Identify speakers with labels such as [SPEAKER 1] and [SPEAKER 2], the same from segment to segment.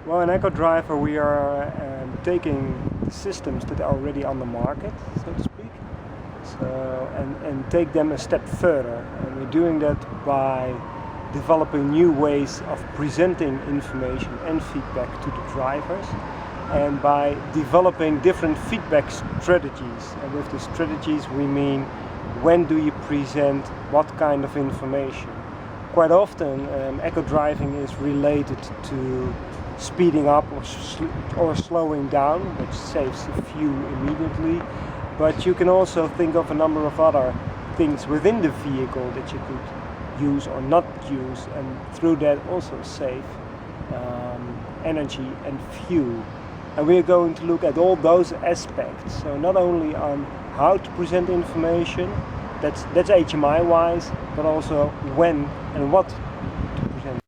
[SPEAKER 1] Well, in ecoDriver we are taking the systems that are already on the market, so to speak, and take them a step further. And we're doing that by developing new ways of presenting information and feedback to the drivers, and by developing different feedback strategies. And with the strategies we mean when do you present what kind of information. Quite often eco-driving is related to speeding up or slowing down, which saves a few immediately, but you can also think of a number of other things within the vehicle that you could use or not use, and through that also save energy and fuel. And we are going to look at all those aspects, so not only on how to present information, that's HMI wise, but also when and what to present.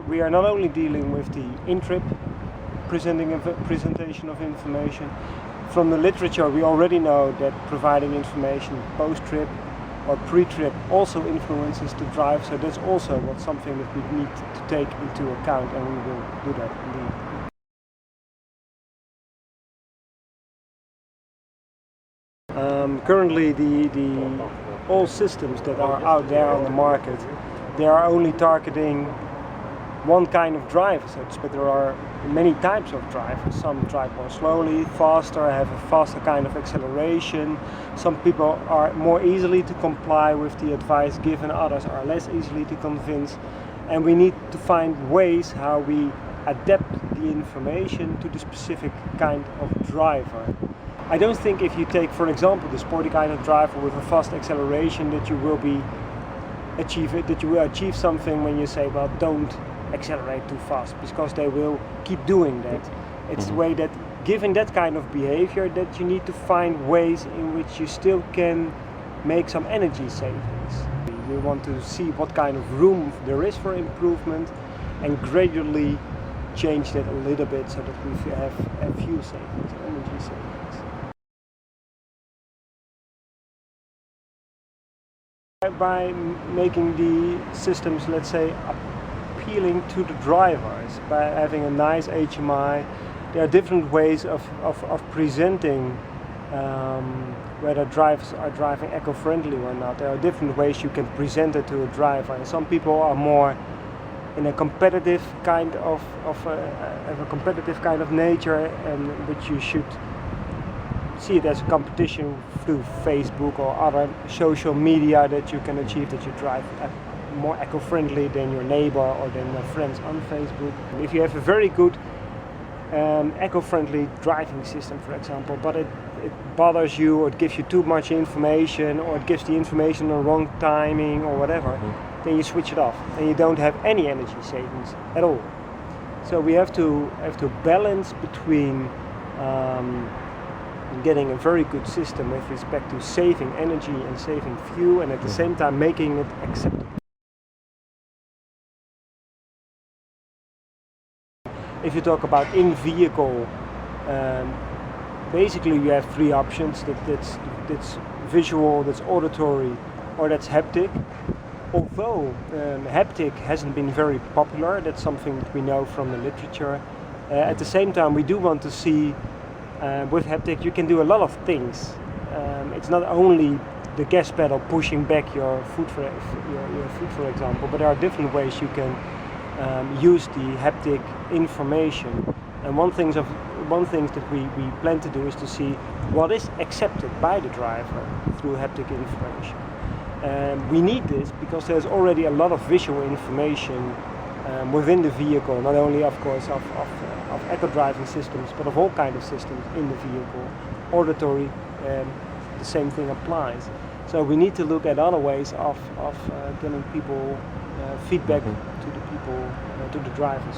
[SPEAKER 1] We are not only dealing with the in-trip presentation of information. From the literature we already know that providing information post-trip or pre-trip also influences the drive, so that's also something that we need to take into account, and we will do that indeed. Currently all systems that are out there on the market, they are only targeting one kind of driver, but there are many types of drivers. Some drive more slowly, faster, have a faster kind of acceleration. Some people are more easily to comply with the advice given, others are less easily to convince. And we need to find ways how we adapt the information to the specific kind of driver. I don't think if you take, for example, the sporty kind of driver with a fast acceleration that you will achieve something when you say, well, don't accelerate too fast, because they will keep doing that. It's the way that, given that kind of behavior, that you need to find ways in which you still can make some energy savings. We want to see what kind of room there is for improvement and gradually change that a little bit so that we have fuel savings, energy savings. By making the systems, let's say, appealing to the drivers, by having a nice HMI, there are different ways of presenting whether drivers are driving eco-friendly or not. There are different ways you can present it to a driver, and some people are more in a competitive kind of have a competitive kind of nature, and which you should see it as a competition through Facebook or other social media, that you can achieve that you drive more eco-friendly than your neighbor or than your friends on Facebook. If you have a very good eco-friendly driving system, for example, but it bothers you, or it gives you too much information, or it gives the information the wrong timing or whatever, then you switch it off and you don't have any energy savings at all. So we have to balance between getting a very good system with respect to saving energy and saving fuel, and at the same time making it acceptable. If you talk about in-vehicle, basically you have three options. That's visual, that's auditory, or that's haptic. Although haptic hasn't been very popular, that's something that we know from the literature. At the same time, we do want to see with haptic you can do a lot of things. It's not only the gas pedal pushing back your foot, for example, but there are different ways you can use the haptic information. And one thing that we plan to do is to see what is accepted by the driver through haptic information. We need this because there's already a lot of visual information within the vehicle, not only of course of eco-driving systems, but of all kinds of systems in the vehicle. Auditory, the same thing applies. So we need to look at other ways of giving people feedback to the drivers.